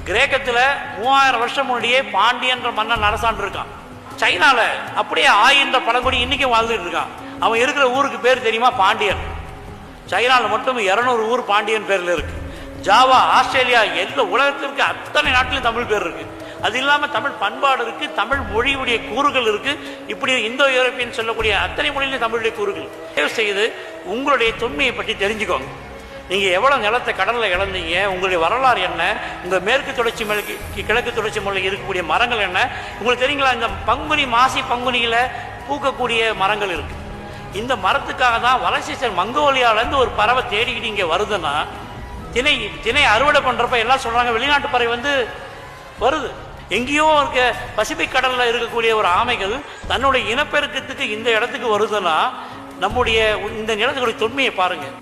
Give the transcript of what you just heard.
கிரேக்கத்தில் 3000 வருஷம் முன்னாடியே பாண்டியன்ற மன்னன் அரசாண்டு இருக்கான். சைனால அப்படியே ஆயின்ற பழங்குடி இன்னைக்கும் வாழ்ந்துட்டு இருக்கான். அவன் இருக்கிற ஊருக்கு பேர் தெரியுமா? பாண்டியன். சைனாவில் மட்டும் 200 ஊர் பாண்டியன் பேர்ல இருக்கு. ஜாவா, ஆஸ்திரேலியா, எல்லா உலகத்திற்கு அத்தனை நாட்டிலும் தமிழ் பேர் இருக்கு. அது இல்லாமல் தமிழ் பண்பாடு இருக்கு, தமிழ் மொழியுடைய கூறுகள் இருக்கு. இப்படி இந்தோ யூரோப்பியன் சொல்லக்கூடிய அத்தனை மொழியிலும் தமிழுடைய கூறுகள். தயவு செய்து உங்களுடைய தொன்மையை பற்றி தெரிஞ்சுக்கோங்க. நீங்கள் எவ்வளோ நிலத்தை கடலில் இழந்தீங்க, உங்களுடைய வரலாறு என்ன, உங்கள் மேற்கு தொடர்ச்சி மலைக்கு கிழக்கு தொடர்ச்சி மலைக்கு இருக்கக்கூடிய மரங்கள் என்ன உங்களுக்கு தெரியுங்களா? இந்த பங்குனி மாசி பங்குனியில் பூக்கக்கூடிய மரங்கள் இருக்கு. இந்த மரத்துக்காக தான் வலசீசர் மங்கோலியாவிலேருந்து ஒரு பறவை தேடிக்கிட்டு இங்கே வருதுன்னா, திணை அறுவடை பண்ணுறப்ப எல்லாம் சொல்கிறாங்க வெளிநாட்டு பறவை வந்து வருது. எங்கேயோ இருக்க பசிபிக் கடலில் இருக்கக்கூடிய ஒரு ஆமைகள் தன்னுடைய இனப்பெருக்கத்துக்கு இந்த இடத்துக்கு வருதுன்னா, நம்முடைய இந்த நிலத்துடைய தொன்மையை பாருங்கள்.